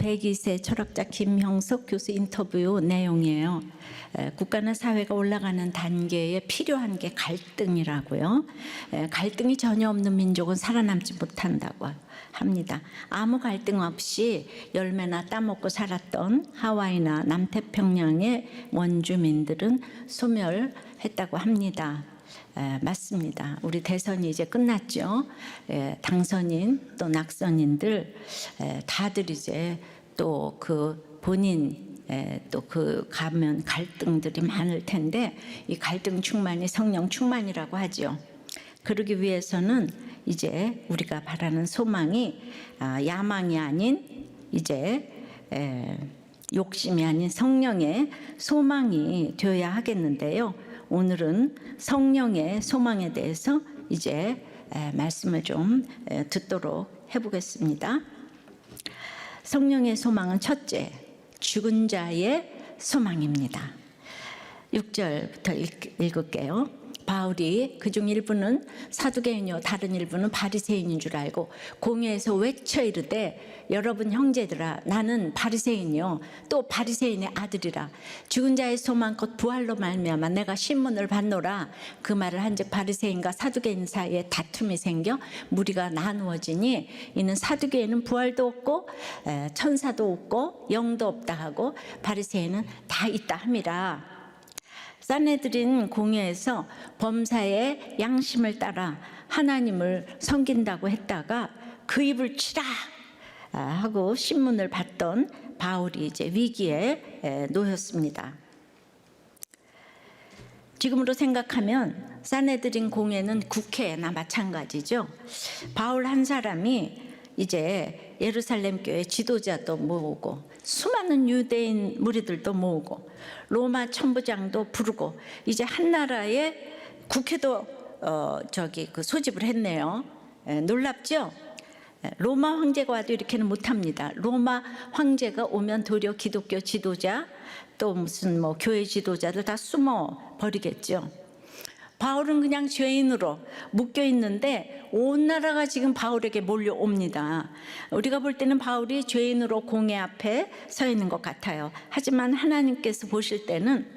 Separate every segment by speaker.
Speaker 1: 102세 철학자 김형석 교수 인터뷰 내용이에요. 국가나 사회가 올라가는 단계에 필요한 게 갈등이라고요. 갈등이 전혀 없는 민족은 살아남지 못한다고 합니다. 아무 갈등 없이 열매나 따먹고 살았던 하와이나 남태평양의 원주민들은 소멸했다고 합니다. 맞습니다. 우리 대선이 이제 끝났죠. 당선인 또 낙선인들 다들 이제 또 그 본인 또 그 가면 갈등들이 많을 텐데 이 갈등 충만이 성령 충만이라고 하죠. 그러기 위해서는 이제 우리가 바라는 소망이 야망이 아닌 이제 욕심이 아닌 성령의 소망이 되어야 하겠는데요. 오늘은 성령의 소망에 대해서 이제 말씀을 좀 듣도록 해보겠습니다. 성령의 소망은 첫째, 죽은 자의 소망입니다. 6절부터 읽을게요. 바울이 그중 일부는 사두개인이요 다른 일부는 바리새인인 줄 알고 공회에서 외쳐 이르되 여러분 형제들아 나는 바리새인이요 또 바리새인의 아들이라 죽은 자의 소망 곧 부활로 말미암아 내가 신문을 받노라. 그 말을 한즉 바리새인과 사두개인 사이에 다툼이 생겨 무리가 나누어지니 이는 사두개인은 부활도 없고 천사도 없고 영도 없다 하고 바리새인은 다 있다 함이라. 산헤드린 공회에서 범사의 양심을 따라 하나님을 섬긴다고 했다가 그 입을 치라 하고 신문을 받던 바울이 이제 위기에 놓였습니다. 지금으로 생각하면 산헤드린 공회는 국회나 마찬가지죠. 바울 한 사람이 이제 예루살렘 교회 지도자도 모으고 수많은 유대인 무리들도 모으고 로마 천부장도 부르고 이제 한 나라의 국회도 소집을 했네요. 놀랍죠? 로마 황제가 와도 이렇게는 못합니다. 로마 황제가 오면 도리어 기독교 지도자 또 무슨 교회 지도자들 다 숨어 버리겠죠. 바울은 그냥 죄인으로 묶여 있는데 온 나라가 지금 바울에게 몰려옵니다. 우리가 볼 때는 바울이 죄인으로 공회 앞에 서 있는 것 같아요. 하지만 하나님께서 보실 때는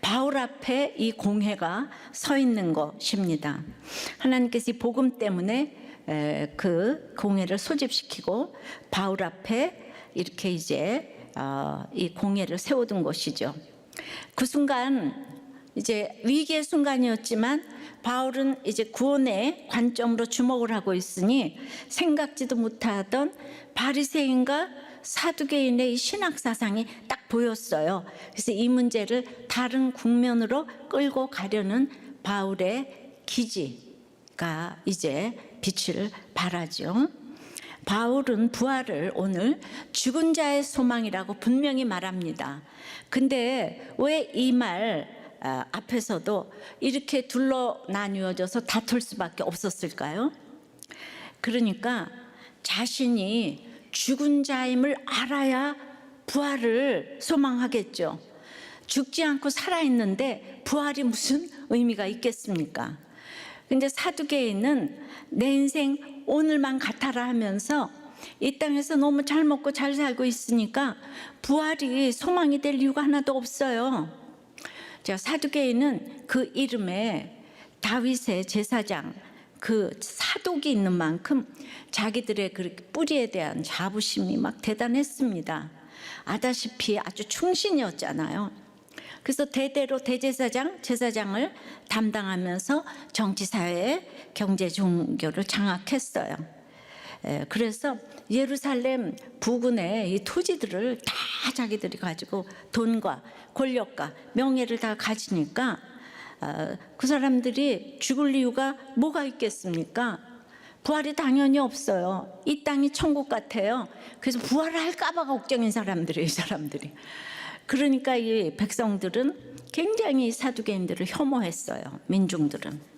Speaker 1: 바울 앞에 이 공회가 서 있는 것입니다. 하나님께서 이 복음 때문에 그 공회를 소집시키고 바울 앞에 이렇게 이제 이 공회를 세워둔 것이죠. 그 순간 이제 위기의 순간이었지만 바울은 이제 구원의 관점으로 주목을 하고 있으니 생각지도 못하던 바리새인과 사두개인의 신학 사상이 딱 보였어요. 그래서 이 문제를 다른 국면으로 끌고 가려는 바울의 기지가 이제 빛을 발하죠. 바울은 부활을 오늘 죽은 자의 소망이라고 분명히 말합니다. 근데 왜 이 말 앞에서도 이렇게 둘러 나뉘어져서 다툴 수밖에 없었을까요? 그러니까 자신이 죽은 자임을 알아야 부활을 소망하겠죠. 죽지 않고 살아있는데 부활이 무슨 의미가 있겠습니까? 근데 사두개인은 내 인생 오늘만 같아라 하면서 이 땅에서 너무 잘 먹고 잘 살고 있으니까 부활이 소망이 될 이유가 하나도 없어요. 자, 사두개인은 그 이름에 다윗의 제사장 그 사독이 있는 만큼 자기들의 그 뿌리에 대한 자부심이 막 대단했습니다. 아다시피 아주 충신이었잖아요. 그래서 대대로 제사장을 담당하면서 정치, 사회, 경제, 종교를 장악했어요. 그래서 예루살렘 부근의 이 토지들을 다 자기들이 가지고 돈과 권력과 명예를 다 가지니까 그 사람들이 죽을 이유가 뭐가 있겠습니까? 부활이 당연히 없어요. 이 땅이 천국 같아요. 그래서 부활을 할까 봐 걱정인 사람들이에요, 이 사람들이. 그러니까 이 백성들은 굉장히 사두개인들을 혐오했어요, 민중들은.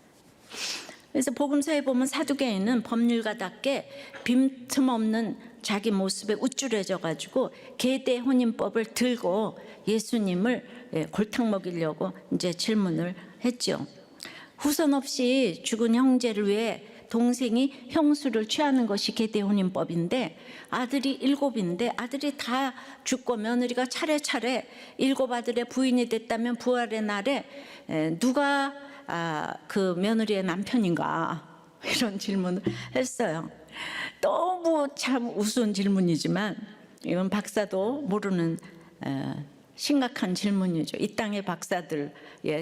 Speaker 1: 그래서 복음서에 보면 사두개인은 법률가답게 빈틈없는 자기 모습에 우쭐해져 가지고 계대 혼인법을 들고 예수님을 골탕 먹이려고 이제 질문을 했죠. 후손 없이 죽은 형제를 위해 동생이 형수를 취하는 것이 계대혼인법인데 아들이 7인데 아들이 다 죽고 며느리가 차례차례 7 아들의 부인이 됐다면 부활의 날에 누가 그 며느리의 남편인가 이런 질문을 했어요. 너무 참 우스운 질문이지만 이건 박사도 모르는 심각한 질문이죠. 이 땅의 박사들,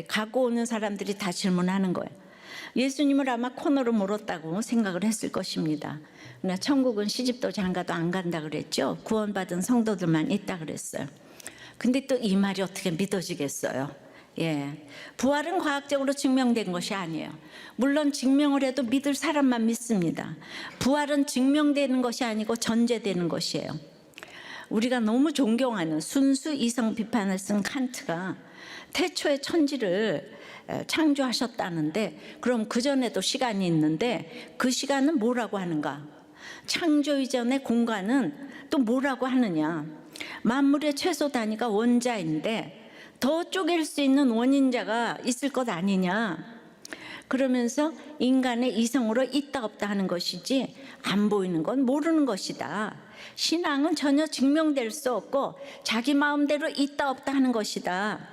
Speaker 1: 가고 오는 사람들이 다 질문하는 거예요. 예수님을 아마 코너로 몰았다고 생각을 했을 것입니다. 그러나 천국은 시집도 장가도 안 간다 그랬죠. 구원받은 성도들만 있다 그랬어요. 근데 또 이 말이 어떻게 믿어지겠어요? 부활은 과학적으로 증명된 것이 아니에요. 물론 증명을 해도 믿을 사람만 믿습니다. 부활은 증명되는 것이 아니고 전제되는 것이에요. 우리가 너무 존경하는 순수 이성 비판을 쓴 칸트가 태초에 천지를 창조하셨다는데 그럼 그전에도 시간이 있는데 그 시간은 뭐라고 하는가? 창조 이전의 공간은 또 뭐라고 하느냐? 만물의 최소 단위가 원자인데 더 쪼갤 수 있는 원인자가 있을 것 아니냐? 그러면서 인간의 이성으로 있다 없다 하는 것이지 안 보이는 건 모르는 것이다. 신앙은 전혀 증명될 수 없고 자기 마음대로 있다 없다 하는 것이다.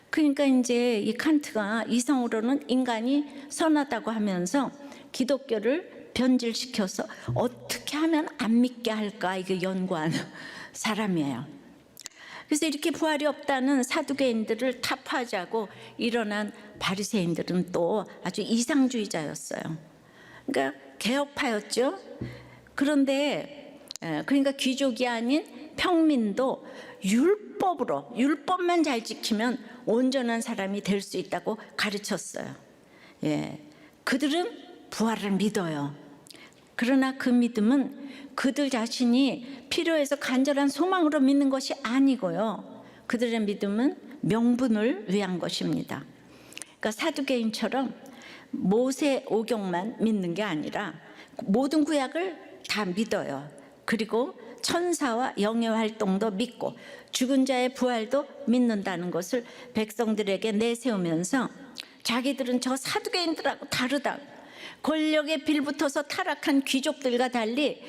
Speaker 1: 그러니까 이제 이 칸트가 이성으로는 인간이 선하다고 하면서 기독교를 변질시켜서 어떻게 하면 안 믿게 할까 이게 연구하는 사람이에요. 그래서 이렇게 부활이 없다는 사두개인들을 타파하자고 일어난 바리새인들은 또 아주 이상주의자였어요. 그러니까 개혁파였죠. 그런데 그러니까 귀족이 아닌 평민도 율법만 잘 지키면 온전한 사람이 될 수 있다고 가르쳤어요. 그들은 부활을 믿어요. 그러나 그 믿음은 그들 자신이 필요해서 간절한 소망으로 믿는 것이 아니고요. 그들의 믿음은 명분을 위한 것입니다. 그러니까 사두개인처럼 모세 오경만 믿는 게 아니라 모든 구약을 다 믿어요. 그리고 천사와 영의 활동도 믿고 죽은 자의 부활도 믿는다는 것을 백성들에게 내세우면서 자기들은 저 사두개인들하고 다르다. 권력에 빌붙어서 타락한 귀족들과 달리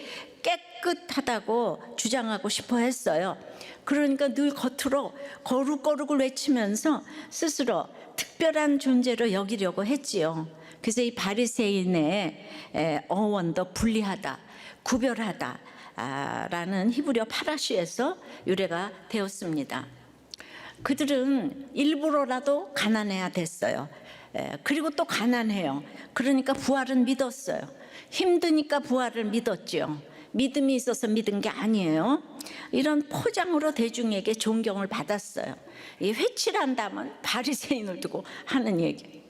Speaker 1: 깨끗하다고 주장하고 싶어 했어요. 그러니까 늘 겉으로 거룩거룩을 외치면서 스스로 특별한 존재로 여기려고 했지요. 그래서 이 바리새인의 어원도 분리하다, 구별하다 라는 히브리어 파라시에서 유래가 되었습니다. 그들은 일부러라도 가난해야 됐어요. 그리고 또 가난해요. 그러니까 부활은 믿었어요. 힘드니까 부활을 믿었죠. 믿음이 있어서 믿은 게 아니에요. 이런 포장으로 대중에게 존경을 받았어요. 이 회칠한다면 바리새인을 두고 하는 얘기.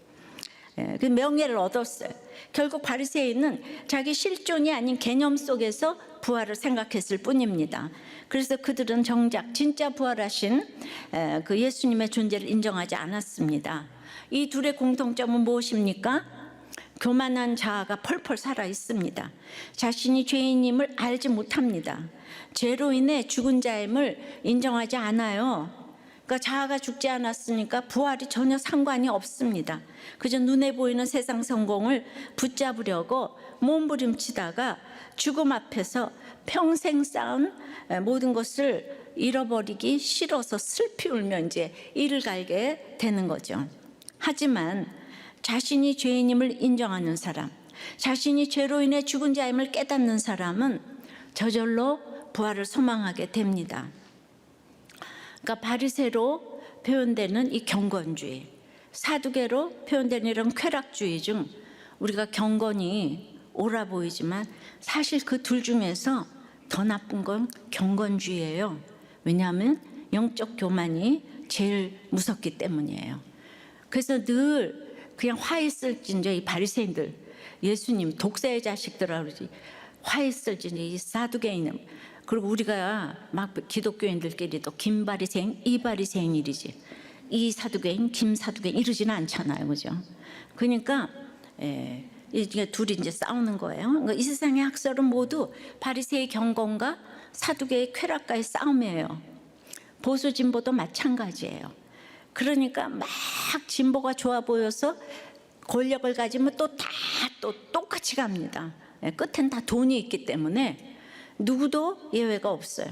Speaker 1: 그 명예를 얻었어요. 결국 바리새인은 자기 실존이 아닌 개념 속에서 부활을 생각했을 뿐입니다. 그래서 그들은 정작 진짜 부활하신 그 예수님의 존재를 인정하지 않았습니다. 이 둘의 공통점은 무엇입니까? 교만한 자아가 펄펄 살아 있습니다. 자신이 죄인임을 알지 못합니다. 죄로 인해 죽은 자임을 인정하지 않아요. 그러니까 자아가 죽지 않았으니까 부활이 전혀 상관이 없습니다. 그저 눈에 보이는 세상 성공을 붙잡으려고 몸부림치다가 죽음 앞에서 평생 쌓은 모든 것을 잃어버리기 싫어서 슬피 울며 이제 이를 갈게 되는 거죠. 하지만 자신이 죄인임을 인정하는 사람, 자신이 죄로 인해 죽은 자임을 깨닫는 사람은 저절로 부활을 소망하게 됩니다. 그러니까 바리새로 표현되는 이 경건주의, 사두개로 표현되는 이런 쾌락주의 중 우리가 경건이 옳아 보이지만 사실 그 둘 중에서 더 나쁜 건 경건주의예요. 왜냐하면 영적 교만이 제일 무섭기 때문이에요. 그래서 늘 그냥 화했을진저 이 바리새인들, 예수님 독사의 자식들아 그러지, 화했을진저 이 사두개인은, 그리고 우리가 막 기독교인들끼리도 김바리새인, 이바리새인이지, 이 사두개인, 김 사두개인 이러지는 않잖아요, 그죠? 그러니까 이게 둘이 이제 싸우는 거예요. 그러니까 이 세상의 학설은 모두 바리새의 경건과 사두개의 쾌락과의 싸움이에요. 보수 진보도 마찬가지예요. 그러니까 막 진보가 좋아 보여서 권력을 가지면 또 똑같이 갑니다. 끝엔 다 돈이 있기 때문에 누구도 예외가 없어요.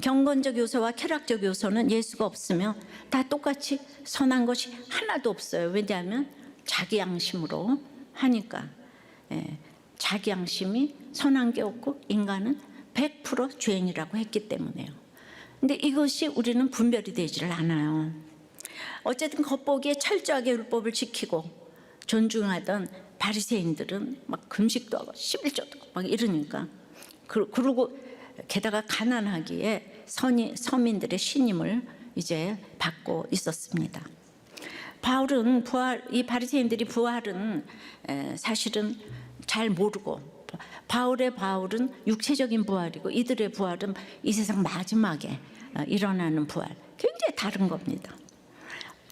Speaker 1: 경건적 요소와 쾌락적 요소는 예수가 없으면 다 똑같이 선한 것이 하나도 없어요. 왜냐하면 자기 양심으로 하니까. 자기 양심이 선한 게 없고 인간은 100% 죄인이라고 했기 때문에요. 근데 이것이 우리는 분별이 되지를 않아요. 어쨌든 겉보기에 철저하게 율법을 지키고 존중하던 바리새인들은 막 금식도 하고 11조도 하고 막 이러니까, 그리고 게다가 가난하기에 서민들의 신임을 이제 받고 있었습니다. 바울은 이 바리새인들이 부활은 사실은 잘 모르고, 바울은 육체적인 부활이고 이들의 부활은 이 세상 마지막에 일어나는 부활, 굉장히 다른 겁니다.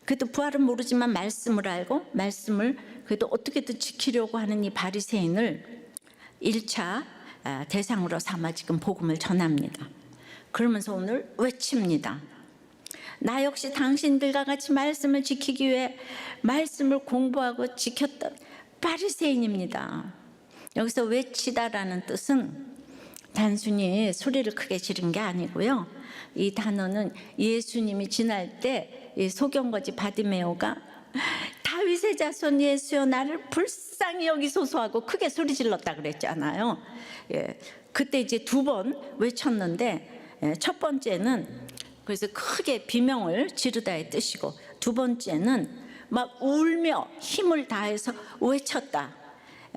Speaker 1: 그래도 부활은 모르지만 말씀을 알고 말씀을 그래도 어떻게든 지키려고 하는 이 바리새인을 1차 대상으로 삼아 지금 복음을 전합니다. 그러면서 오늘 외칩니다. 나 역시 당신들과 같이 말씀을 지키기 위해 말씀을 공부하고 지켰던 바리새인입니다. 여기서 외치다라는 뜻은 단순히 소리를 크게 지른 게 아니고요. 이 단어는 예수님이 지날 때 이 소경거지 바디메오가 다윗의 자손 예수여 나를 불쌍히 여기소서 하고 크게 소리 질렀다 그랬잖아요. 그때 이제 2번 외쳤는데, 첫 번째는 그래서 크게 비명을 지르다의 뜻이고, 2번째는 막 울며 힘을 다해서 외쳤다.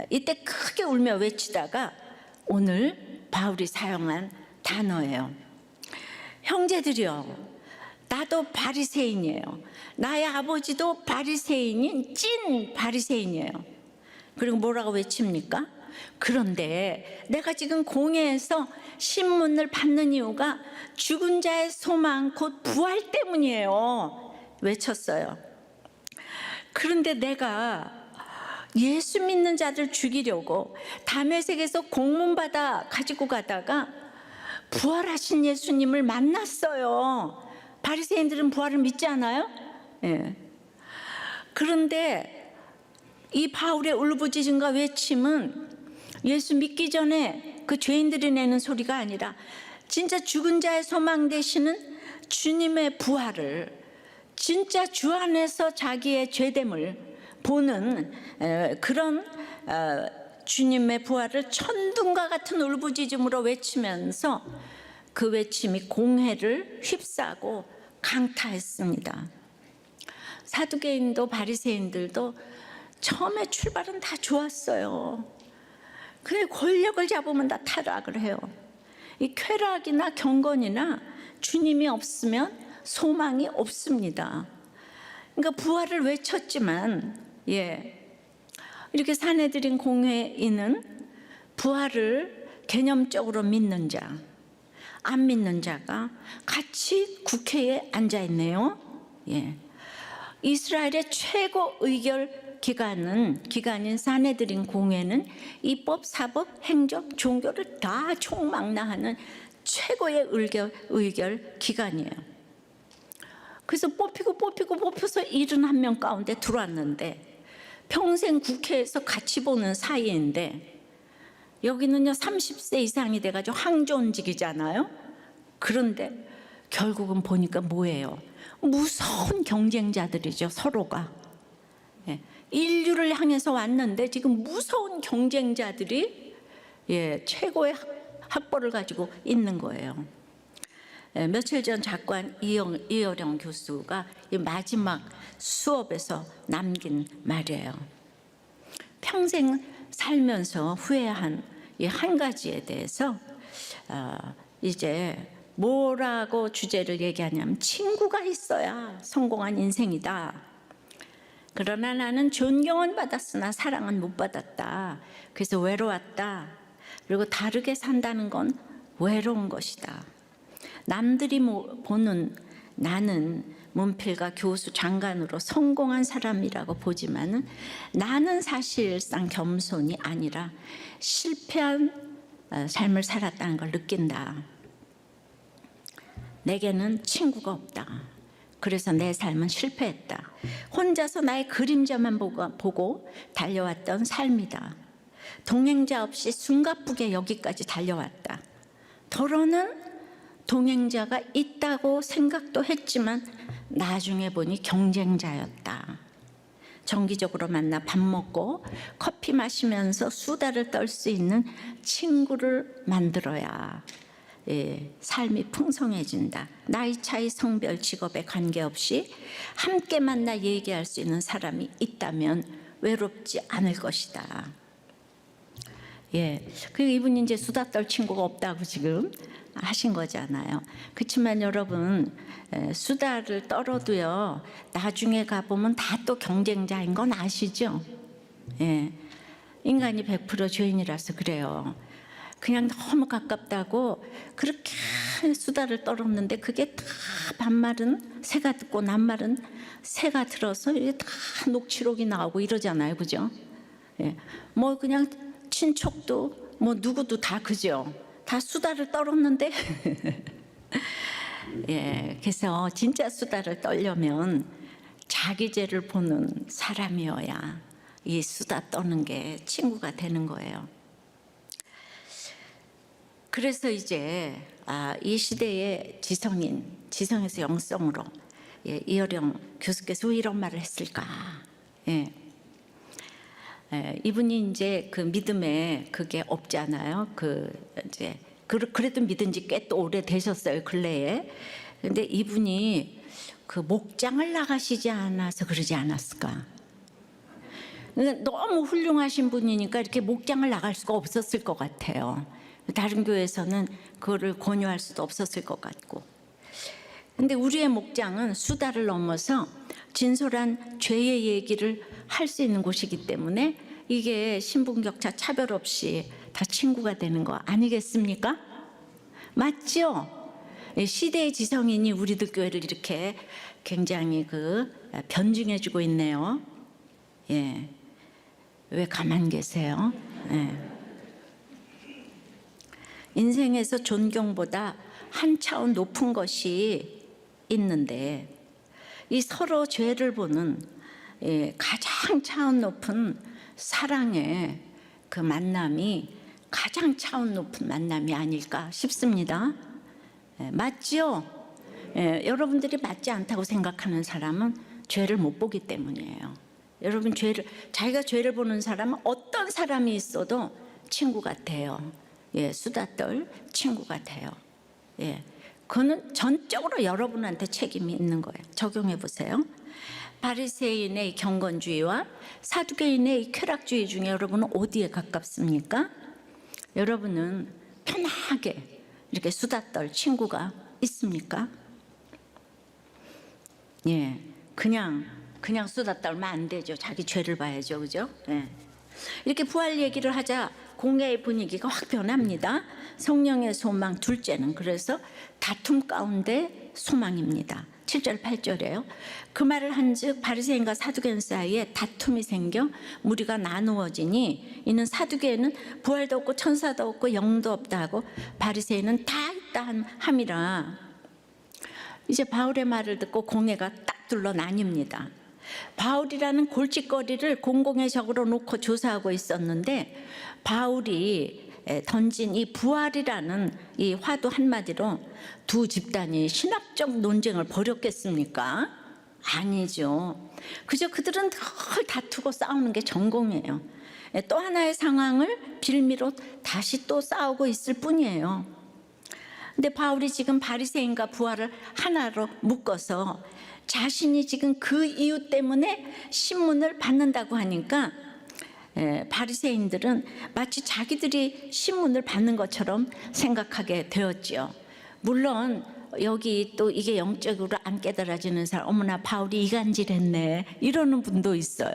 Speaker 1: 이때 크게 울며 외치다가 오늘 바울이 사용한 단어예요. 형제들이여, 나도 바리새인이에요. 나의 아버지도 바리새인인 찐 바리새인이에요. 그리고 뭐라고 외칩니까? 그런데 내가 지금 공회에서 신문을 받는 이유가 죽은 자의 소망 곧 부활 때문이에요. 외쳤어요. 그런데 내가 예수 믿는 자들 죽이려고 다메섹에서 공문받아 가지고 가다가 부활하신 예수님을 만났어요. 바리새인들은 부활을 믿지 않아요? 그런데 이 바울의 울부짖음과 외침은 예수 믿기 전에 그 죄인들이 내는 소리가 아니라 진짜 죽은 자의 소망 되시는 주님의 부활을, 진짜 주 안에서 자기의 죄됨을 보는 그런 주님의 부활을 천둥과 같은 울부짖음으로 외치면서 그 외침이 공회를 휩싸고 강타했습니다. 사두개인도 바리새인들도 처음에 출발은 다 좋았어요. 근데 권력을 잡으면 다 타락을 해요. 이 쾌락이나 경건이나 주님이 없으면 소망이 없습니다. 그러니까 부활을 외쳤지만, 이렇게 사내들인 공회인은 부활을 개념적으로 믿는 자, 안 믿는 자가 같이 국회에 앉아 있네요. 이스라엘의 최고 의결 기관인 사내들인 공회는 입법, 사법, 행정, 종교를 다 총망라하는 최고의 의결 기관이에요. 그래서 뽑혀서 71명 가운데 들어왔는데, 평생 국회에서 같이 보는 사이인데, 여기는요 30세 이상이 돼가지고 항존직이잖아요. 그런데 결국은 보니까 뭐예요? 무서운 경쟁자들이죠, 서로가. 인류를 향해서 왔는데 지금 무서운 경쟁자들이 최고의 학벌을 가지고 있는 거예요. 며칠 전 작관 이어령 교수가 마지막 수업에서 남긴 말이에요. 평생 살면서 후회한 이 한 가지에 대해서 이제 뭐라고 주제를 얘기하냐면, 친구가 있어야 성공한 인생이다. 그러나 나는 존경은 받았으나 사랑은 못 받았다. 그래서 외로웠다. 그리고 다르게 산다는 건 외로운 것이다. 남들이 보는 나는 문필과 교수, 장관으로 성공한 사람이라고 보지만은 나는 사실상 겸손이 아니라 실패한 삶을 살았다는 걸 느낀다. 내게는 친구가 없다. 그래서 내 삶은 실패했다. 혼자서 나의 그림자만 보고 달려왔던 삶이다. 동행자 없이 숨가쁘게 여기까지 달려왔다. 더러는 동행자가 있다고 생각도 했지만 나중에 보니 경쟁자였다. 정기적으로 만나 밥 먹고 커피 마시면서 수다를 떨 수 있는 친구를 만들어야 삶이 풍성해진다. 나이 차이, 성별, 직업에 관계없이 함께 만나 얘기할 수 있는 사람이 있다면 외롭지 않을 것이다. 그리고 이분이 이제 수다 떨 친구가 없다고 지금 하신 거잖아요. 그렇지만 여러분, 수다를 떨어도요, 나중에 가보면 다 또 경쟁자인 건 아시죠? 인간이 100% 죄인이라서 그래요. 그냥 너무 가깝다고 그렇게 수다를 떨었는데 그게 다 반말은 새가 듣고 낱말은 새가 들어서 이게 다 녹취록이 나오고 이러잖아요, 그죠? 뭐 그냥 친척도 뭐 누구도 다 그죠? 다 수다를 떨었는데 그래서 진짜 수다를 떨려면 자기 죄를 보는 사람이어야 이 수다 떠는 게 친구가 되는 거예요. 그래서 이제 이 시대의 지성에서 영성으로 이어령 교수께서 왜 이런 말을 했을까? 이분이 이제 그 믿음에 그게 없잖아요. 이제 그래도 믿은 지 꽤 또 오래 되셨어요, 근래에. 근데 이분이 그 목장을 나가시지 않아서 그러지 않았을까? 너무 훌륭하신 분이니까 이렇게 목장을 나갈 수가 없었을 것 같아요. 다른 교회에서는 그거를 권유할 수도 없었을 것 같고. 근데 우리의 목장은 수다를 넘어서 진솔한 죄의 얘기를 할 수 있는 곳이기 때문에 이게 신분격차 차별 없이 다 친구가 되는 거 아니겠습니까? 맞죠? 시대의 지성인이 우리들 교회를 이렇게 굉장히 변증해주고 있네요. 왜 가만 계세요? 인생에서 존경보다 한 차원 높은 것이 있는데 이 서로 죄를 보는 가장 차원 높은 사랑의 그 만남이 가장 차원 높은 만남이 아닐까 싶습니다. 맞죠? 여러분들이 맞지 않다고 생각하는 사람은 죄를 못 보기 때문이에요. 여러분 자기가 죄를 보는 사람은 어떤 사람이 있어도 친구 같아요. 수다 떨 친구 같아요. 그거는 전적으로 여러분한테 책임이 있는 거예요. 적용해 보세요. 바리새인의 경건주의와 사두개인의 쾌락주의 중에 여러분은 어디에 가깝습니까? 여러분은 편하게 이렇게 수다 떨 친구가 있습니까? 그냥 수다 떨면 안 되죠. 자기 죄를 봐야죠, 그죠? 이렇게 부활 얘기를 하자 공회의 분위기가 확 변합니다. 성령의 소망 둘째는 그래서 다툼 가운데 소망입니다. 7절 8절에요. 그 말을 한즉 바리새인과 사두개인 사이에 다툼이 생겨 무리가 나누어지니 이는 사두개인은 부활도 없고 천사도 없고 영도 없다 하고 바리새인은 다 있다 함이라. 이제 바울의 말을 듣고 공회가 딱 둘러 나뉩니다. 바울이라는 골칫거리를 공공의 적으로 놓고 조사하고 있었는데 바울이 던진 이 부활이라는 이 화두 한마디로 두 집단이 신학적 논쟁을 벌였겠습니까? 아니죠. 그저 그들은 늘 다투고 싸우는 게 전공이에요. 또 하나의 상황을 빌미로 다시 또 싸우고 있을 뿐이에요. 근데 바울이 지금 바리새인과 부활을 하나로 묶어서 자신이 지금 그 이유 때문에 신문을 받는다고 하니까 바리새인들은 마치 자기들이 신문을 받는 것처럼 생각하게 되었지요. 물론 여기 또 이게 영적으로 안 깨달아지는 사람, 어머나 바울이 이간질했네 이러는 분도 있어요.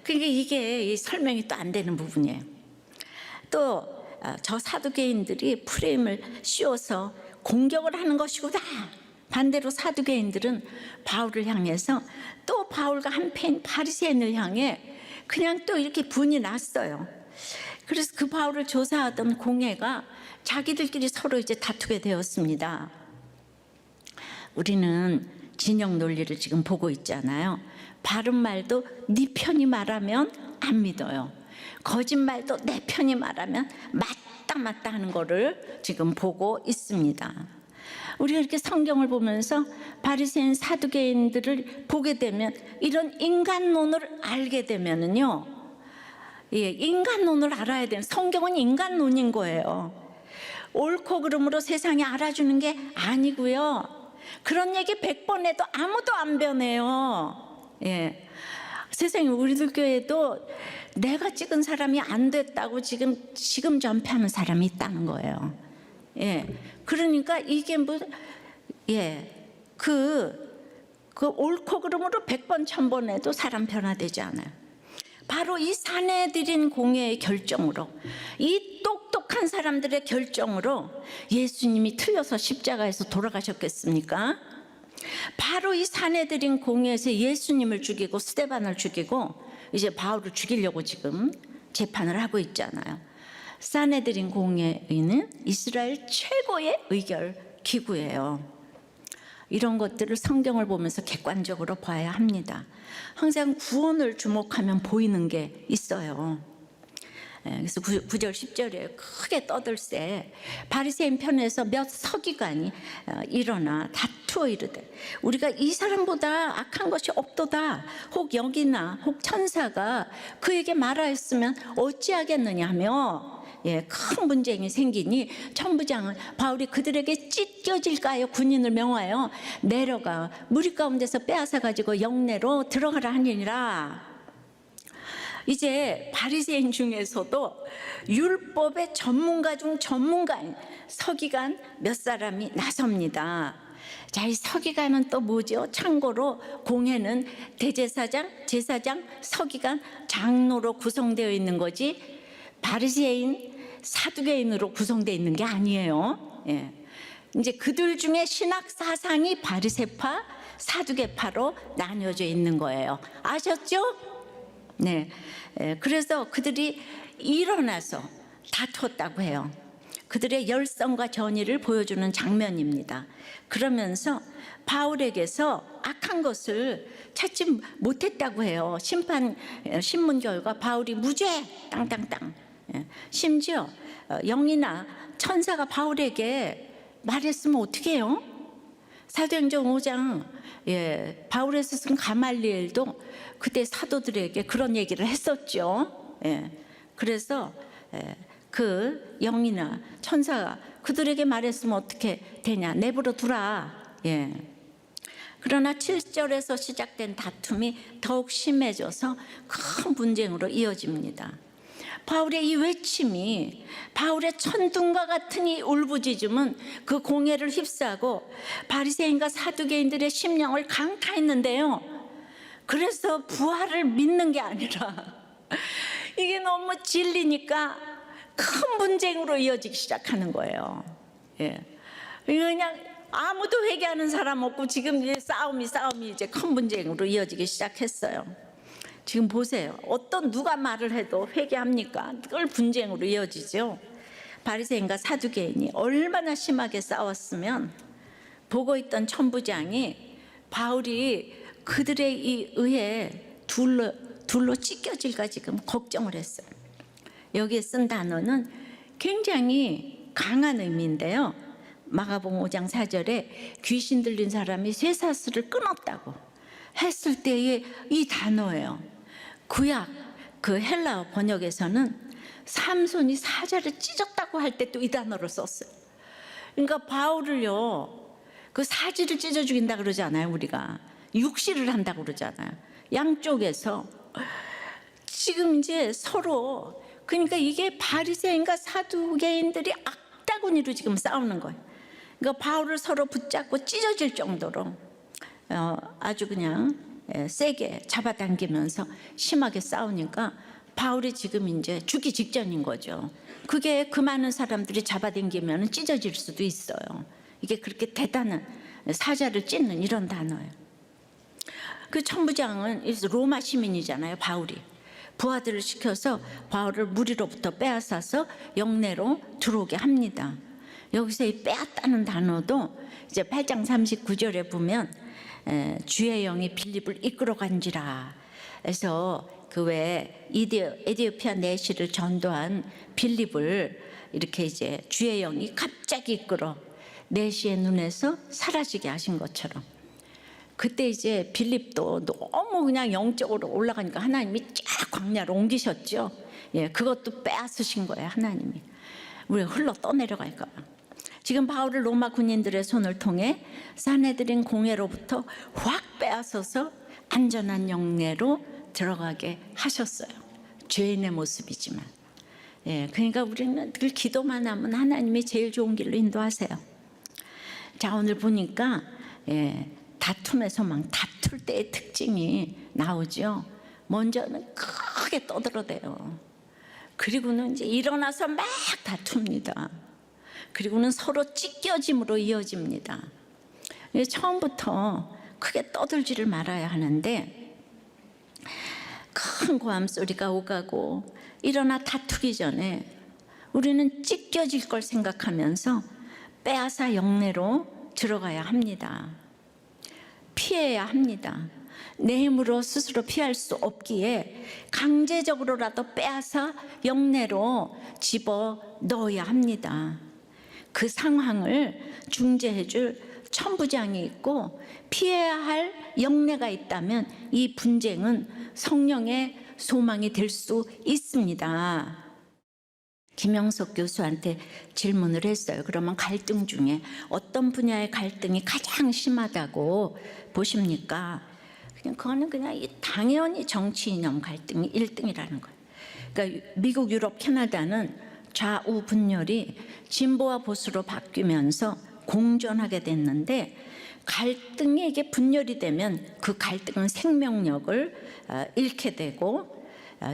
Speaker 1: 그러니까 이게 설명이 또 안 되는 부분이에요. 또 저 사두개인들이 프레임을 씌워서 공격을 하는 것이구나. 반대로 사두개인들은 바울을 향해서 또 바울과 한패인 바리새인을 향해 그냥 또 이렇게 분이 났어요. 그래서 그 바울을 조사하던 공회가 자기들끼리 서로 이제 다투게 되었습니다. 우리는 진영 논리를 지금 보고 있잖아요. 바른 말도 네 편이 말하면 안 믿어요. 거짓말도 내 편이 말하면 맞다 하는 거를 지금 보고 있습니다. 우리가 이렇게 성경을 보면서 바리새인 사두개인들을 보게 되면 이런 인간론을 알게 되면은요, 인간론을 알아야 돼요. 성경은 인간론인 거예요. 옳고 그름으로 세상이 알아주는 게 아니고요. 그런 얘기 100번 해도 아무도 안 변해요. 세상에 우리들 교회도 내가 찍은 사람이 안 됐다고 지금 전폐하는 사람이 있다는 거예요. 그러니까 이게 그 옳고 그름으로 100번 1000번 해도 사람 변화되지 않아요. 바로 이 사내들인 공예의 결정으로, 이 똑똑한 사람들의 결정으로 예수님이 틀려서 십자가에서 돌아가셨겠습니까? 바로 이 사내들인 공예에서 예수님을 죽이고 스데반을 죽이고 이제 바울을 죽이려고 지금 재판을 하고 있잖아요. 사내들인 공예는 이스라엘 최고의 의결 기구예요. 이런 것들을 성경을 보면서 객관적으로 봐야 합니다. 항상 구원을 주목하면 보이는 게 있어요. 그래서 9절 10절에 크게 떠들세 바리새인 편에서 몇 서기관이 일어나 다투어 이르되 우리가 이 사람보다 악한 것이 없도다. 혹 여기나 혹 천사가 그에게 말하였으면 어찌하겠느냐 하며 큰 분쟁이 생기니 천부장은 바울이 그들에게 찢겨질까요? 군인을 명하여 내려가 무리 가운데서 빼앗아 가지고 영내로 들어가라 하니라. 이제 바리새인 중에서도 율법의 전문가 중 전문가인 서기관 몇 사람이 나섭니다. 자, 이 서기관은 또 뭐죠? 참고로 공회는 대제사장, 제사장, 서기관, 장로로 구성되어 있는 거지 바리새인, 사두개인으로 구성되어 있는 게 아니에요. 이제 그들 중에 신학 사상이 바리새파, 사두개파로 나뉘어져 있는 거예요. 아셨죠? 그래서 그들이 일어나서 다투었다고 해요. 그들의 열성과 전의를 보여주는 장면입니다. 그러면서 바울에게서 악한 것을 찾지 못했다고 해요. 신문 결과 바울이 무죄 땅땅땅. 심지어 영이나 천사가 바울에게 말했으면 어떻게 해요? 사도행전 5장 바울에서 쓴 가말리엘도 그때 사도들에게 그런 얘기를 했었죠. 그래서 그 영이나 천사가 그들에게 말했으면 어떻게 되냐, 내버려 두라. 그러나 7절에서 시작된 다툼이 더욱 심해져서 큰 분쟁으로 이어집니다. 바울의 이 외침이, 바울의 천둥과 같은 이 울부짖음은 그 공회를 휩싸고 바리새인과 사두개인들의 심령을 강타했는데요. 그래서 부활을 믿는 게 아니라 이게 너무 질리니까 큰 분쟁으로 이어지기 시작하는 거예요. 그냥 아무도 회개하는 사람 없고 지금 이제 싸움이 이제 큰 분쟁으로 이어지기 시작했어요. 지금 보세요. 어떤 누가 말을 해도 회개합니까? 그걸 분쟁으로 이어지죠. 바리새인과 사두개인이 얼마나 심하게 싸웠으면 보고 있던 천부장이 바울이 그들의 이 의에 둘로 찢겨질까 지금 걱정을 했어요. 여기에 쓴 단어는 굉장히 강한 의미인데요. 마가복음 5장 4절에 귀신 들린 사람이 쇠사슬을 끊었다고 했을 때의 이 단어예요. 구약 그 헬라어 번역에서는 삼손이 사자를 찢었다고 할 때 또 이 단어를 썼어요. 그러니까 바울을요, 그 사지를 찢어 죽인다 그러잖아요. 우리가 육시를 한다고 그러잖아요. 양쪽에서 지금 이제 서로, 그러니까 이게 바리새인과 사두개인들이 악다구니로 지금 싸우는 거예요. 그러니까 바울을 서로 붙잡고 찢어질 정도로 아주 그냥 세게 잡아당기면서 심하게 싸우니까 바울이 지금 이제 죽기 직전인 거죠. 그게 그 많은 사람들이 잡아당기면 찢어질 수도 있어요. 이게 그렇게 대단한 사자를 찢는 이런 단어예요. 그 천부장은 로마 시민이잖아요. 바울이 부하들을 시켜서 바울을 무리로부터 빼앗아서 영내로 들어오게 합니다. 여기서 이 빼앗다는 단어도 이제 8장 39절에 보면 주의 영이 빌립을 이끌어간지라. 그래서 그 왜 에디오피아 내시를 전도한 빌립을 이렇게 이제 주의 영이 갑자기 이끌어 내시의 눈에서 사라지게 하신 것처럼, 그때 이제 빌립도 너무 그냥 영적으로 올라가니까 하나님이 쫙 광야로 옮기셨죠. 예, 그것도 빼앗으신 거예요, 하나님이. 우리가 흘러 떠내려갈까 봐. 지금 바울을 로마 군인들의 손을 통해 사내들인 공회로부터 확 빼앗아서 안전한 영내로 들어가게 하셨어요. 죄인의 모습이지만. 예, 그러니까 우리는 늘 기도만 하면 하나님이 제일 좋은 길로 인도하세요. 자, 오늘 보니까 다툼의 소망, 다툴 때의 특징이 나오죠. 먼저는 크게 떠들어대요. 그리고는 이제 일어나서 막 다툽니다. 그리고는 서로 찢겨짐으로 이어집니다. 처음부터 크게 떠들지를 말아야 하는데, 큰 고함 소리가 오가고 일어나 다투기 전에 우리는 찢겨질 걸 생각하면서 빼앗아 영내로 들어가야 합니다. 피해야 합니다. 내 힘으로 스스로 피할 수 없기에 강제적으로라도 빼앗아 영내로 집어 넣어야 합니다. 그 상황을 중재해 줄 천부장이 있고 피해야 할 영내가 있다면 이 분쟁은 성령의 소망이 될 수 있습니다. 김영석 교수한테 질문을 했어요. 그러면 갈등 중에 어떤 분야의 갈등이 가장 심하다고 보십니까? 그거는 그냥 당연히 정치 이념 갈등이 1등이라는 거예요. 그러니까 미국, 유럽, 캐나다는 좌우 분열이 진보와 보수로 바뀌면서 공존하게 됐는데, 갈등이 이게 분열이 되면 그 갈등은 생명력을 잃게 되고,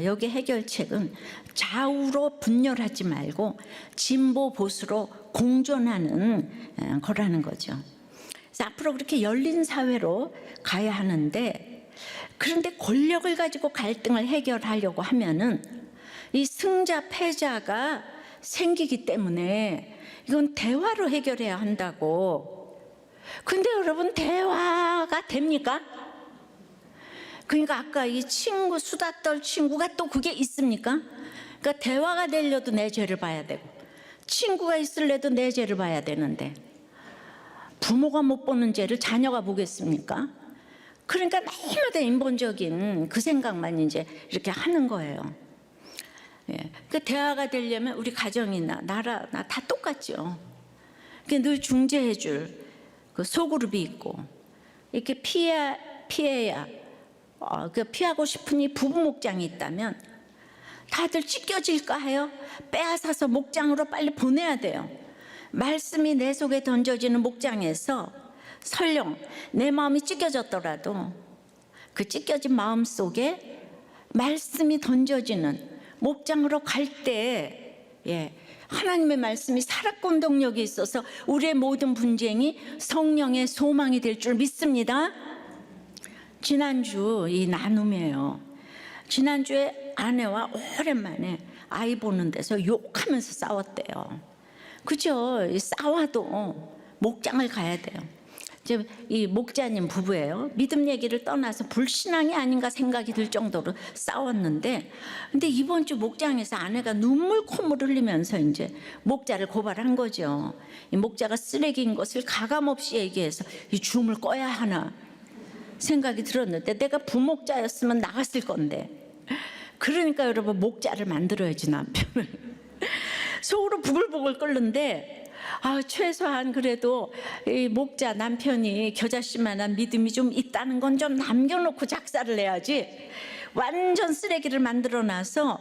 Speaker 1: 여기 해결책은 좌우로 분열하지 말고 진보 보수로 공존하는 거라는 거죠. 그래서 앞으로 그렇게 열린 사회로 가야 하는데, 그런데 권력을 가지고 갈등을 해결하려고 하면은 이 승자 패자가 생기기 때문에 이건 대화로 해결해야 한다고. 근데 여러분, 대화가 됩니까? 그러니까 아까 이 친구, 수다 떨 친구가 또 그게 있습니까? 그러니까 대화가 되려도 내 죄를 봐야 되고, 친구가 있을래도 내 죄를 봐야 되는데, 부모가 못 보는 죄를 자녀가 보겠습니까? 그러니까 날마다 인본적인 그 생각만 이제 이렇게 하는 거예요. 예. 그 대화가 되려면 우리 가정이나 나라나 다 똑같죠. 늘 중재해 줄 그 소그룹이 있고, 이렇게 피해야 피하고 싶으니 부부 목장이 있다면 다들 찢겨질까 해요. 빼앗아서 목장으로 빨리 보내야 돼요. 말씀이 내 속에 던져지는 목장에서 설령 내 마음이 찢겨졌더라도 그 찢겨진 마음 속에 말씀이 던져지는 목장으로 갈 때, 하나님의 말씀이 살아권동력이 있어서 우리의 모든 분쟁이 성령의 소망이 될 줄 믿습니다. 지난주 이 나눔이에요. 지난주에 아내와 오랜만에 아이 보는 데서 욕하면서 싸웠대요. 그죠? 싸워도 목장을 가야 돼요. 이 목자님 부부예요. 믿음 얘기를 떠나서 불신앙이 아닌가 생각이 들 정도로 싸웠는데, 근데 이번 주 목장에서 아내가 눈물 콧물 흘리면서 이제 목자를 고발한 거죠. 이 목자가 쓰레기인 것을 가감없이 얘기해서 이 줌을 꺼야 하나 생각이 들었는데, 내가 부목자였으면 나갔을 건데. 그러니까 여러분, 목자를 만들어야지, 남편을. 속으로 부글부글 끓는데, 최소한 그래도 이 목자 남편이 겨자씨만한 믿음이 좀 있다는 건 좀 남겨놓고 작사를 해야지, 완전 쓰레기를 만들어놔서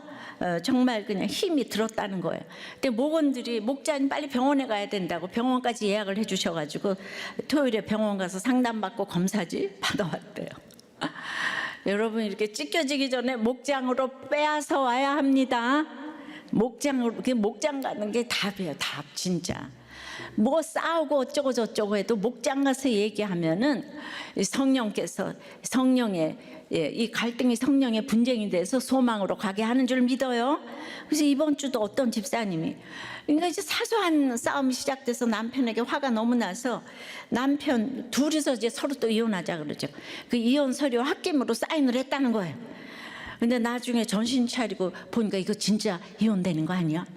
Speaker 1: 정말 그냥 힘이 들었다는 거예요. 근데 목원들이 목자님 빨리 병원에 가야 된다고 병원까지 예약을 해주셔가지고 토요일에 병원 가서 상담받고 검사지 받아왔대요. 여러분, 이렇게 찢겨지기 전에 목장으로 빼앗아 와야 합니다. 목장 가는 게 답이에요. 답 진짜. 뭐 싸우고 어쩌고 저쩌고 해도 목장 가서 얘기하면은 성령의 이 갈등이 성령의 분쟁이 돼서 소망으로 가게 하는 줄 믿어요. 그래서 이번 주도 어떤 집사님이 그러니까 이제 사소한 싸움이 시작돼서 남편에게 화가 너무 나서 남편 둘이서 이제 서로 또 이혼하자 그러죠. 그 이혼 서류 홧김으로 사인을 했다는 거예요. 근데 나중에 정신 차리고 보니까 이거 진짜 이혼되는 거 아니야?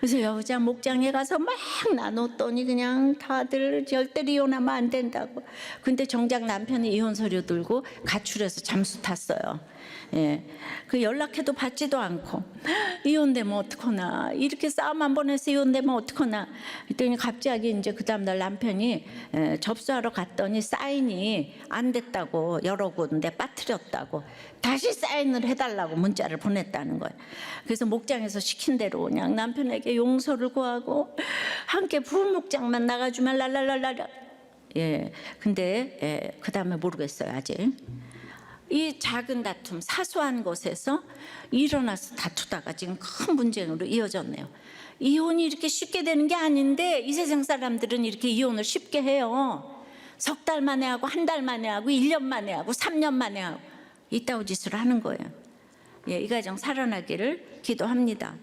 Speaker 1: 그래서 여자 목장에 가서 막 나눴더니 그냥 다들 절대로 이혼하면 안 된다고. 근데 정작 남편이 이혼 서류 들고 가출해서 잠수 탔어요. 예, 그 연락해도 받지도 않고 이혼되면 어떡하나, 이렇게 싸움 한 번 해서 이혼되면 어떡하나 그랬더니 갑자기 이제 그 다음날 남편이 접수하러 갔더니 사인이 안 됐다고, 여러 군데 빠뜨렸다고 다시 사인을 해달라고 문자를 보냈다는 거예요. 그래서 목장에서 시킨 대로 그냥 남편에게 용서를 구하고 함께 부목장만 나가주면 랄랄랄랄. 예, 근데 그 다음에 모르겠어요 아직. 이 작은 다툼, 사소한 것에서 일어나서 다투다가 지금 큰 분쟁으로 이어졌네요. 이혼이 이렇게 쉽게 되는 게 아닌데 이 세상 사람들은 이렇게 이혼을 쉽게 해요. 석 달 만에 하고, 한 달 만에 하고, 1년 만에 하고, 3년 만에 하고 이따위 짓을 하는 거예요. 예, 이 가정 살아나기를 기도합니다.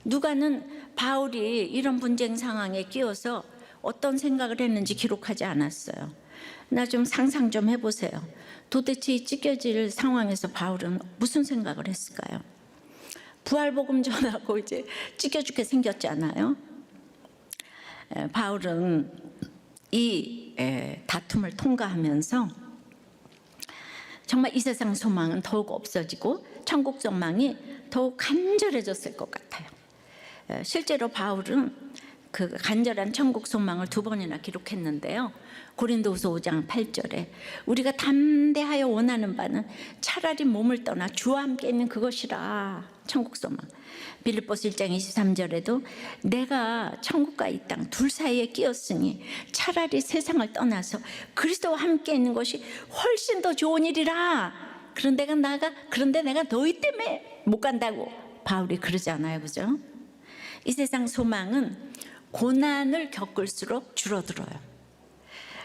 Speaker 1: 누가는 바울이 이런 분쟁 상황에 끼어서 어떤 생각을 했는지 기록하지 않았어요. 나 좀 상상 좀 해보세요. 도대체 이 찢겨질 상황에서 바울은 무슨 생각을 했을까요? 부활복음 전하고 이제 찢겨 죽게 생겼잖아요. 바울은 이 다툼을 통과하면서 정말 이 세상 소망은 더욱 없어지고 천국 소망이 더욱 간절해졌을 것 같아요. 실제로 바울은 그 간절한 천국 소망을 2번이나 기록했는데요. 고린도후서 5장 8절에 우리가 담대하여 원하는 바는 차라리 몸을 떠나 주와 함께 있는 그것이라. 천국 소망. 빌립보서 1장 23절에도 내가 천국과 이 땅 둘 사이에 끼었으니 차라리 세상을 떠나서 그리스도와 함께 있는 것이 훨씬 더 좋은 일이라. 그런데 내가 너희 때문에 못 간다고 바울이 그러잖아요, 그죠? 이 세상 소망은 고난을 겪을수록 줄어들어요.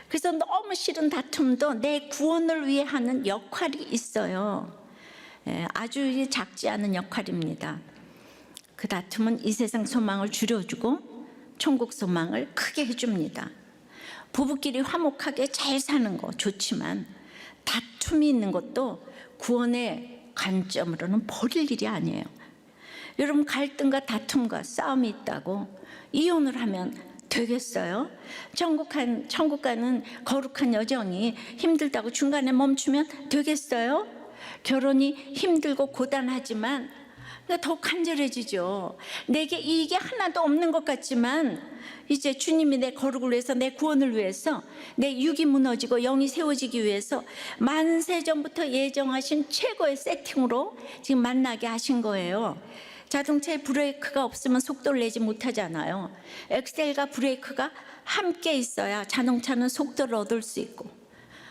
Speaker 1: 그래서 너무 싫은 다툼도 내 구원을 위해 하는 역할이 있어요. 아주 작지 않은 역할입니다. 그 다툼은 이 세상 소망을 줄여주고 천국 소망을 크게 해줍니다. 부부끼리 화목하게 잘 사는 거 좋지만 다툼이 있는 것도 구원의 관점으로는 버릴 일이 아니에요. 여러분, 갈등과 다툼과 싸움이 있다고 이혼을 하면 되겠어요? 천국 가는 거룩한 여정이 힘들다고 중간에 멈추면 되겠어요? 결혼이 힘들고 고단하지만 더 간절해지죠. 내게 이익이 하나도 없는 것 같지만 이제 주님이 내 거룩을 위해서, 내 구원을 위해서, 내 육이 무너지고 영이 세워지기 위해서 만세 전부터 예정하신 최고의 세팅으로 지금 만나게 하신 거예요. 자동차에 브레이크가 없으면 속도를 내지 못하잖아요. 엑셀과 브레이크가 함께 있어야 자동차는 속도를 얻을 수 있고,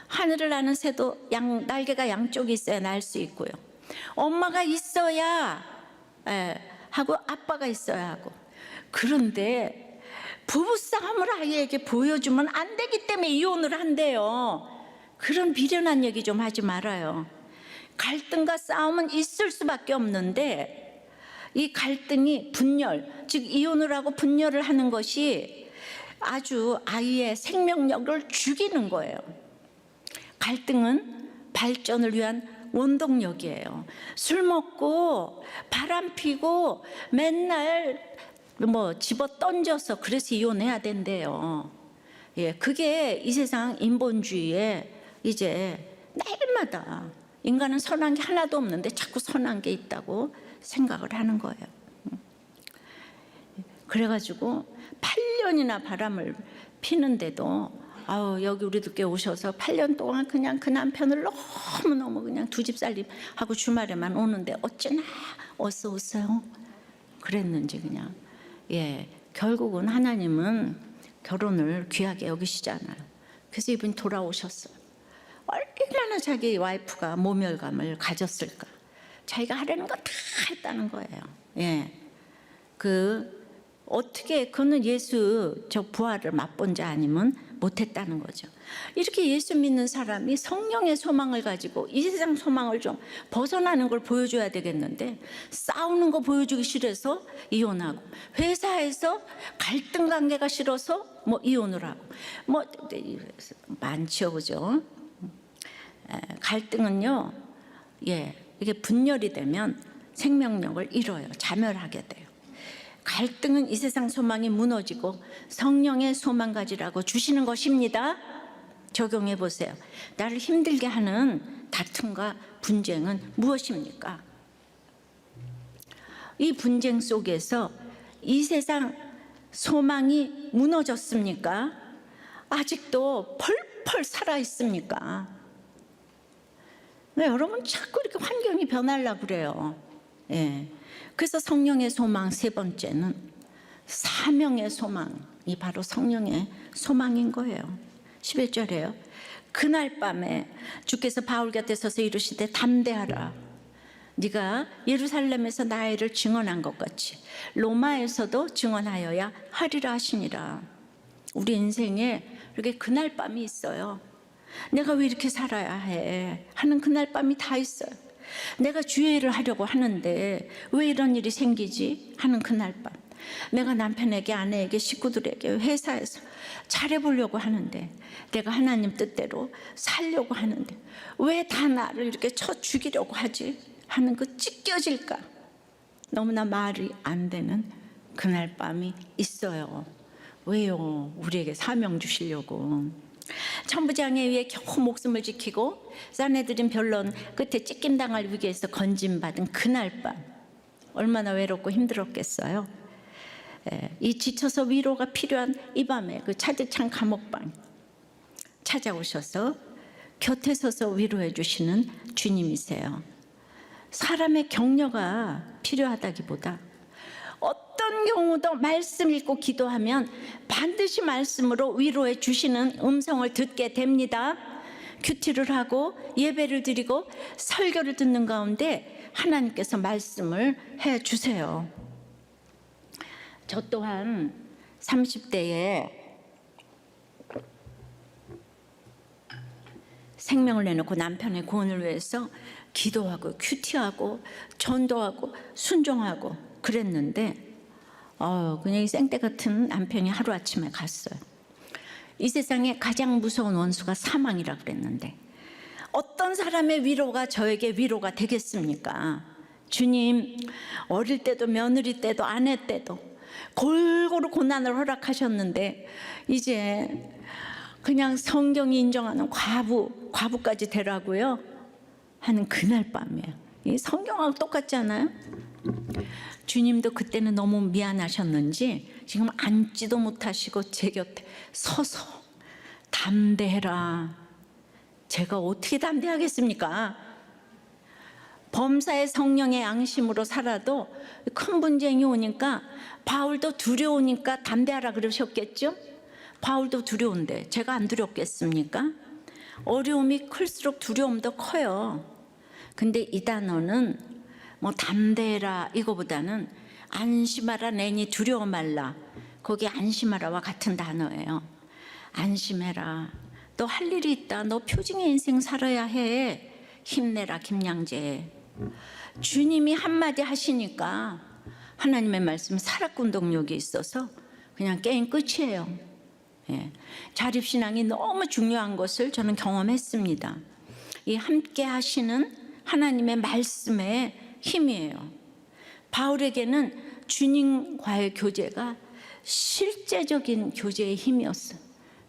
Speaker 1: 하늘을 나는 새도 날개가 양쪽에 있어야 날 수 있고요. 엄마가 있어야 하고 아빠가 있어야 하고. 그런데 부부싸움을 아이에게 보여주면 안 되기 때문에 이혼을 한대요. 그런 비련한 얘기 좀 하지 말아요. 갈등과 싸움은 있을 수밖에 없는데 이 갈등이 분열, 즉 이혼을 하고 분열을 하는 것이 아주 아이의 생명력을 죽이는 거예요. 갈등은 발전을 위한 원동력이에요. 술 먹고 바람 피고 맨날 집어 던져서 그래서 이혼해야 된대요. 예, 그게 이 세상 인본주의에 이제 날마다 인간은 선한 게 하나도 없는데 자꾸 선한 게 있다고 생각을 하는 거예요. 그래가지고 8년이나 바람을 피는데도 여기 우리들께 오셔서 8년 동안 그냥 그 남편을 너무너무 그냥 두 집 살림하고 주말에만 오는데 어찌나 어서 오세요 그랬는지 그냥. 예, 결국은 하나님은 결혼을 귀하게 여기시잖아요. 그래서 이분이 돌아오셨어요. 얼마나 자기 와이프가 모멸감을 가졌을까. 자기가 하려는 거 다 했다는 거예요. 예. 어떻게 그는 예수 저 부활을 맛본 자 아니면 못했다는 거죠. 이렇게 예수 믿는 사람이 성령의 소망을 가지고 이 세상 소망을 좀 벗어나는 걸 보여줘야 되겠는데, 싸우는 거 보여주기 싫어서 이혼하고, 회사에서 갈등 관계가 싫어서 이혼을 하고 많죠, 그죠? 갈등은요, 이게 분열이 되면 생명력을 잃어요. 자멸하게 돼요. 갈등은 이 세상 소망이 무너지고 성령의 소망 가지라고 주시는 것입니다. 적용해 보세요. 나를 힘들게 하는 다툼과 분쟁은 무엇입니까? 이 분쟁 속에서 이 세상 소망이 무너졌습니까? 아직도 펄펄 살아 있습니까? 여러분 자꾸 이렇게 환경이 변하려고 그래요. 그래서 성령의 소망 세 번째는 사명의 소망이 바로 성령의 소망인 거예요. 11절에요. 그날 밤에 주께서 바울 곁에 서서 이르시되 담대하라. 네가 예루살렘에서 나의 일을 증언한 것 같이 로마에서도 증언하여야 하리라 하시니라. 우리 인생에 이렇게 그날 밤이 있어요. 내가 왜 이렇게 살아야 해 하는 그날 밤이 다 있어요. 내가 주의 일을 하려고 하는데 왜 이런 일이 생기지 하는 그날 밤, 내가 남편에게, 아내에게, 식구들에게, 회사에서 잘해보려고 하는데, 내가 하나님 뜻대로 살려고 하는데 왜 다 나를 이렇게 쳐 죽이려고 하지 하는 그 찢겨질까, 너무나 말이 안 되는 그날 밤이 있어요. 왜요? 우리에게 사명 주시려고. 천부장에 의해 겨우 목숨을 지키고 사내들인 변론 끝에 찢김당할 위기에서 건진받은 그날 밤, 얼마나 외롭고 힘들었겠어요. 이 지쳐서 위로가 필요한 이 밤에 그 차디찬 감옥방 찾아오셔서 곁에 서서 위로해 주시는 주님이세요. 사람의 격려가 필요하다기보다 어떤 경우도 말씀 읽고 기도하면 반드시 말씀으로 위로해 주시는 음성을 듣게 됩니다. 큐티를 하고 예배를 드리고 설교를 듣는 가운데 하나님께서 말씀을 해 주세요. 저 또한 30대에 생명을 내놓고 남편의 구원을 위해서 기도하고 큐티하고 전도하고 순종하고 그랬는데 그냥 이 생떼 같은 남편이 하루아침에 갔어요. 이 세상에 가장 무서운 원수가 사망이라 그랬는데 어떤 사람의 위로가 저에게 위로가 되겠습니까? 주님, 어릴 때도 며느리 때도 아내 때도 골고루 고난을 허락하셨는데 이제 그냥 성경이 인정하는 과부까지 되라고요 하는 그날 밤이에요. 이 성경하고 똑같지 않아요? 주님도 그때는 너무 미안하셨는지 지금 앉지도 못하시고 제 곁에 서서 담대해라. 제가 어떻게 담대하겠습니까? 범사의 성령의 양심으로 살아도 큰 분쟁이 오니까 바울도 두려우니까 담대하라 그러셨겠죠? 바울도 두려운데 제가 안 두렵겠습니까? 어려움이 클수록 두려움도 커요. 근데 이 단어는 담대해라 이거보다는 안심하라 내니 두려워 말라, 거기 안심하라와 같은 단어예요. 안심해라. 너 할 일이 있다. 너 표징의 인생 살아야 해. 힘내라 김양재. 주님이 한마디 하시니까 하나님의 말씀 살아꾼동력이 있어서 그냥 게임 끝이에요. 자립신앙이 너무 중요한 것을 저는 경험했습니다. 이 함께 하시는 하나님의 말씀의 힘이에요. 바울에게는 주님과의 교제가 실제적인 교제의 힘이었어요.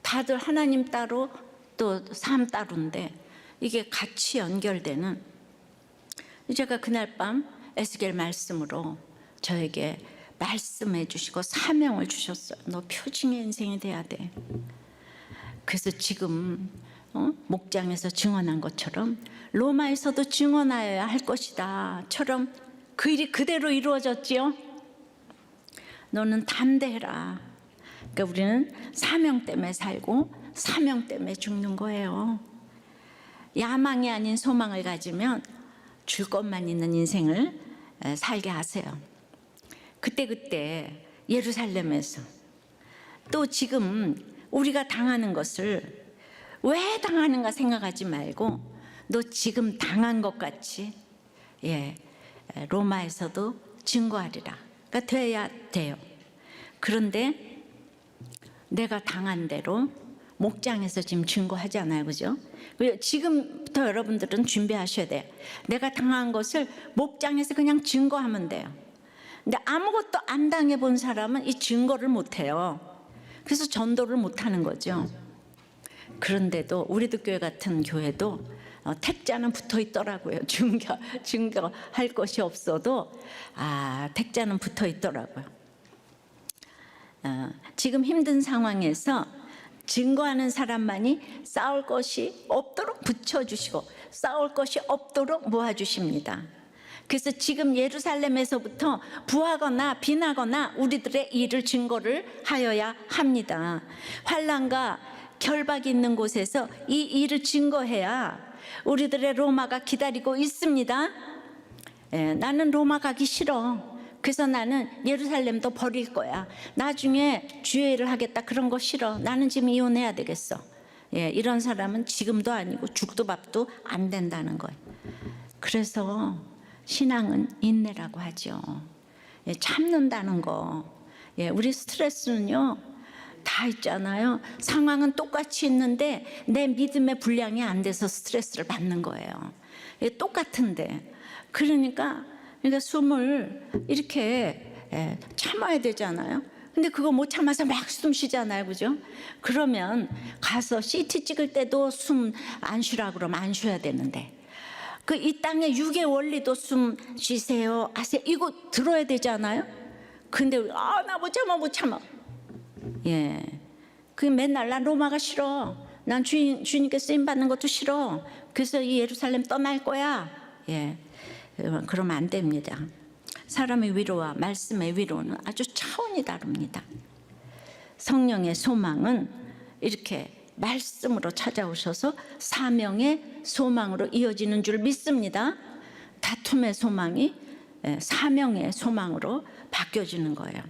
Speaker 1: 다들 하나님 따로 또 삶 따로인데 이게 같이 연결되는, 제가 그날 밤 에스겔 말씀으로 저에게 말씀해 주시고 사명을 주셨어요. 너 표징의 인생이 돼야 돼. 그래서 지금 목장에서 증언한 것처럼 로마에서도 증언하여야 할 것이다 처럼 그 일이 그대로 이루어졌지요. 너는 담대해라. 그러니까 우리는 사명 때문에 살고 사명 때문에 죽는 거예요. 야망이 아닌 소망을 가지면 줄 것만 있는 인생을 살게 하세요. 그때 예루살렘에서 또 지금 우리가 당하는 것을 왜 당하는가 생각하지 말고 너 지금 당한 것 같이 로마에서도 증거하리라. 그러니까 돼야 돼요. 그런데 내가 당한 대로 목장에서 지금 증거하잖아요, 그죠? 지금부터 여러분들은 준비하셔야 돼요. 내가 당한 것을 목장에서 그냥 증거하면 돼요. 근데 아무것도 안 당해본 사람은 이 증거를 못해요. 그래서 전도를 못하는 거죠. 그런데도 우리도 교회 같은 교회도 택자는 붙어 있더라고요. 증거할 것이 없어도 택자는 붙어 있더라고요. 지금 힘든 상황에서 증거하는 사람만이 싸울 것이 없도록 붙여주시고 싸울 것이 없도록 모아주십니다. 그래서 지금 예루살렘에서부터 부하거나 비나거나 우리들의 일을 증거를 하여야 합니다. 환난과 결박이 있는 곳에서 이 일을 증거해야 우리들의 로마가 기다리고 있습니다. 나는 로마 가기 싫어. 그래서 나는 예루살렘도 버릴 거야. 나중에 주의 일을 하겠다. 그런 거 싫어. 나는 지금 이혼해야 되겠어. 이런 사람은 지금도 아니고 죽도 밥도 안 된다는 거예요. 그래서 신앙은 인내라고 하죠. 참는다는 거. 우리 스트레스는요 다 있잖아요. 상황은 똑같이 있는데 내 믿음의 분량이 안 돼서 스트레스를 받는 거예요. 똑같은데 그러니까 숨을 이렇게 참아야 되잖아요. 근데 그거 못 참아서 막 숨 쉬잖아요, 그죠? 그러면 가서 CT 찍을 때도 숨 안 쉬라 그러면 안 쉬어야 되는데 이 땅의 육의 원리도 숨 쉬세요 하세요 이거 들어야 되잖아요. 근데 나 못 참아. 그 맨날 난 로마가 싫어. 난 주님께 쓰임 받는 것도 싫어. 그래서 이 예루살렘 떠날 거야. 그러면 안 됩니다. 사람의 위로와 말씀의 위로는 아주 차원이 다릅니다. 성령의 소망은 이렇게 말씀으로 찾아오셔서 사명의 소망으로 이어지는 줄 믿습니다. 다툼의 소망이 사명의 소망으로 바뀌어지는 거예요.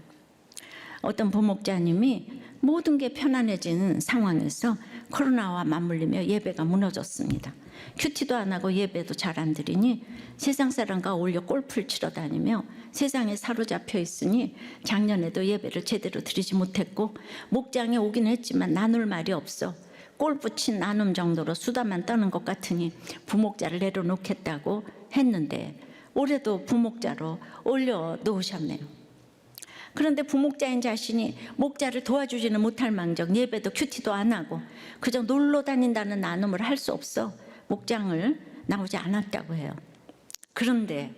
Speaker 1: 어떤 부목자님이 모든 게 편안해지는 상황에서 코로나와 맞물리며 예배가 무너졌습니다. 큐티도 안 하고 예배도 잘 안 드리니 세상 사람과 어울려 골프를 치러 다니며 세상에 사로잡혀 있으니 작년에도 예배를 제대로 드리지 못했고 목장에 오긴 했지만 나눌 말이 없어 골프 친 나눔 정도로 수다만 떠는 것 같으니 부목자를 내려놓겠다고 했는데 올해도 부목자로 올려놓으셨네요. 그런데 부목자인 자신이 목자를 도와주지는 못할 망정 예배도 큐티도 안 하고 그저 놀러 다닌다는 나눔을 할 수 없어 목장을 나오지 않았다고 해요. 그런데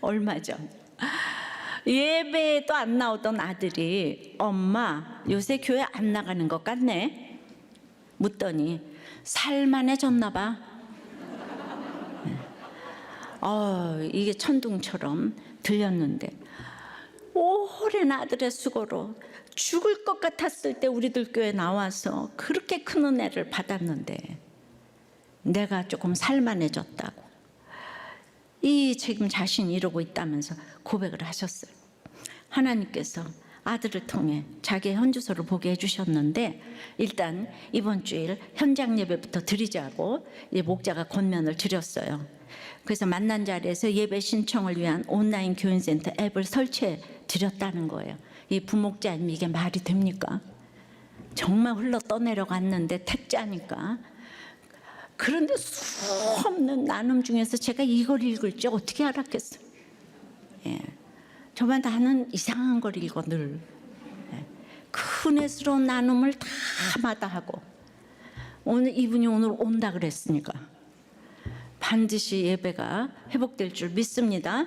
Speaker 1: 얼마 전 예배에도 안 나오던 아들이 엄마 요새 교회 안 나가는 것 같네 묻더니 살만해졌나 봐. 이게 천둥처럼 들렸는데 오랜 아들의 수고로 죽을 것 같았을 때 우리들 교회 나와서 그렇게 큰 은혜를 받았는데 내가 조금 살만해졌다고 이 지금 자신이 이러고 있다면서 고백을 하셨어요. 하나님께서 아들을 통해 자기의 현주소를 보게 해주셨는데 일단 이번 주일 현장 예배부터 드리자고 목자가 권면을 드렸어요. 그래서 만난 자리에서 예배 신청을 위한 온라인 교인센터 앱을 설치해 드렸다는 거예요. 이 부목자님 이게 말이 됩니까? 정말 흘러 떠내려갔는데 택자니까. 그런데 수없는 나눔 중에서 제가 이걸 읽을 줄 어떻게 알았겠어요. 저만 나는 이상한 걸 읽어 늘. 그 은혜스러운 나눔을 다 마다하고 오늘 이분이 오늘 온다 그랬으니까 반드시 예배가 회복될 줄 믿습니다.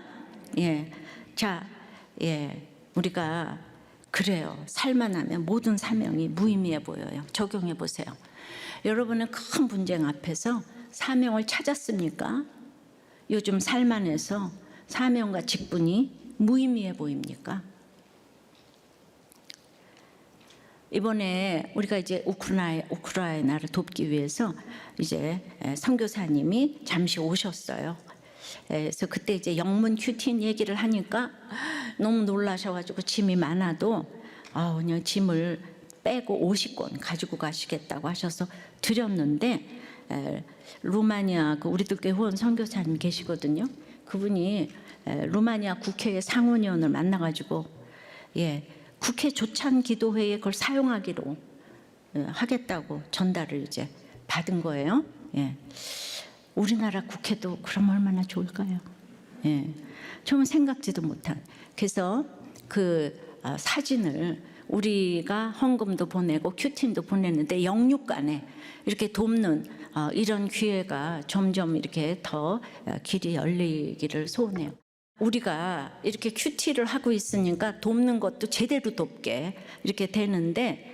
Speaker 1: 우리가 그래요. 살만하면 모든 사명이 무의미해 보여요. 적용해 보세요. 여러분은 큰 분쟁 앞에서 사명을 찾았습니까? 요즘 살만해서 사명과 직분이 무의미해 보입니까? 이번에 우리가 이제 우크라이나를 돕기 위해서 이제 선교사님이 잠시 오셨어요. 그래서 그때 이제 영문 큐틴 얘기를 하니까 너무 놀라셔가지고 짐이 많아도 그냥 짐을 빼고 50권 가지고 가시겠다고 하셔서 드렸는데, 루마니아 그 우리들 교회 후원 선교사님 계시거든요. 그분이 루마니아 국회의 상원의원을 만나가지고 국회 조찬 기도회에 그걸 사용하기로 하겠다고 전달을 이제 받은 거예요. 우리나라 국회도 그럼 얼마나 좋을까요? 좀 생각지도 못한. 그래서 그 사진을 우리가 헌금도 보내고 큐틴도 보냈는데 영육간에 이렇게 돕는 이런 기회가 점점 이렇게 더 길이 열리기를 소원해요. 우리가 이렇게 큐티를 하고 있으니까 돕는 것도 제대로 돕게 이렇게 되는데,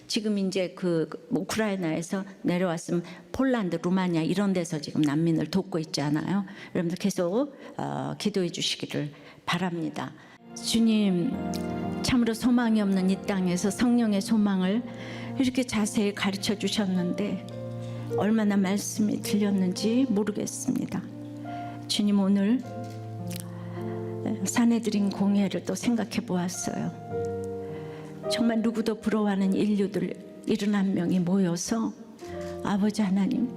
Speaker 1: 지금 이제 그 우크라이나에서 내려왔으면 폴란드, 루마니아 이런 데서 지금 난민을 돕고 있잖아요. 여러분들 계속 기도해 주시기를 바랍니다. 주님, 참으로 소망이 없는 이 땅에서 성령의 소망을 이렇게 자세히 가르쳐 주셨는데 얼마나 말씀이 들렸는지 모르겠습니다. 주님, 오늘 사내들인 공예를 또 생각해 보았어요. 정말 누구도 부러워하는 인류들 71명이 모여서 아버지 하나님,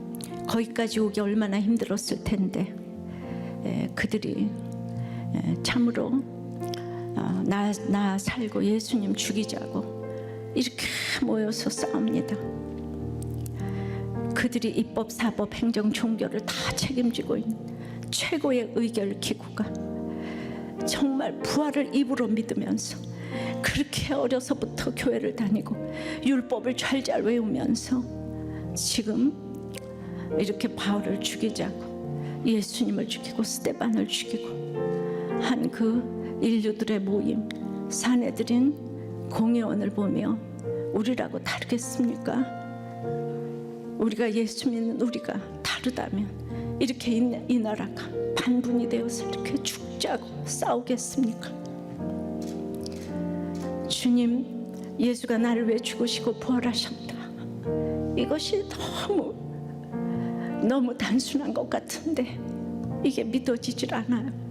Speaker 1: 거기까지 오기 얼마나 힘들었을 텐데 그들이 참으로 나 살고 예수님 죽이자고 이렇게 모여서 싸웁니다. 그들이 입법, 사법, 행정, 종교를 다 책임지고 있는 최고의 의결 기구가 정말 부활을 입으로 믿으면서 그렇게 어려서부터 교회를 다니고 율법을 잘잘 외우면서 지금 이렇게 바울을 죽이자고 예수님을 죽이고 스데반을 죽이고 한 그 인류들의 모임, 사내들인 공회원을 보며 우리라고 다르겠습니까? 우리가 예수 믿는 우리가 다르다면 이렇게 이 나라가 반분이 되어서 이렇게 죽자고 싸우겠습니까? 주님, 예수가 나를 위해 죽으시고 부활하셨다. 이것이 너무 단순한 것 같은데 이게 믿어지질 않아요.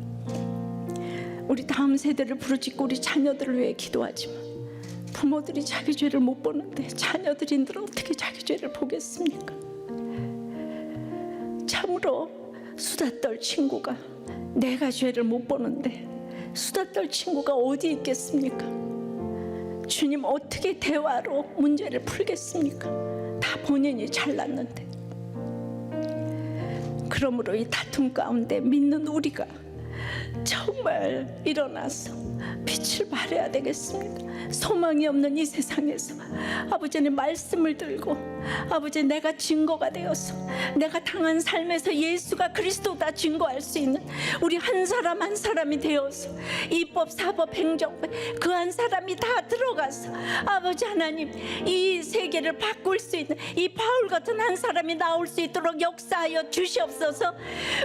Speaker 1: 우리 다음 세대를 부르짖고 우리 자녀들을 위해 기도하지만 부모들이 자기 죄를 못 보는데 자녀들인들 어떻게 자기 죄를 보겠습니까? 참으로 수다 떨 친구가 내가 죄를 못 보는데 수다 떨 친구가 어디 있겠습니까? 주님, 어떻게 대화로 문제를 풀겠습니까? 다 본인이 잘났는데. 그러므로 이 다툼 가운데 믿는 우리가 정말 일어나서 빛을 발해야 되겠습니다. 소망이 없는 이 세상에서 아버지의 말씀을 들고 아버지, 내가 증거가 되어서 내가 당한 삶에서 예수가 그리스도다 증거할 수 있는 우리 한 사람 한 사람이 되어서 입법, 사법, 행정 그 한 사람이 다 들어가서 아버지 하나님, 이 세계를 바꿀 수 있는 이 바울 같은 한 사람이 나올 수 있도록 역사하여 주시옵소서.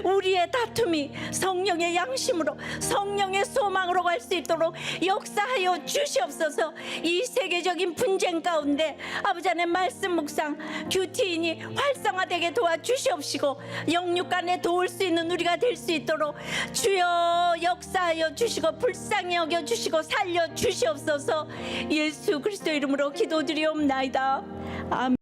Speaker 1: 우리의 다툼이 성령의 양심으로 성령의 소망으로 갈 수 있도록 역사하여 주시옵소서. 이 세계적인 분쟁 가운데 아버지 하나님 말씀 묵상 큐티인이 활성화되게 도와주시옵시고 영육간에 도울 수 있는 우리가 될 수 있도록 주여 역사하여 주시고 불쌍히 여겨주시고 살려주시옵소서. 예수 그리스도 이름으로 기도드리옵나이다. 아멘.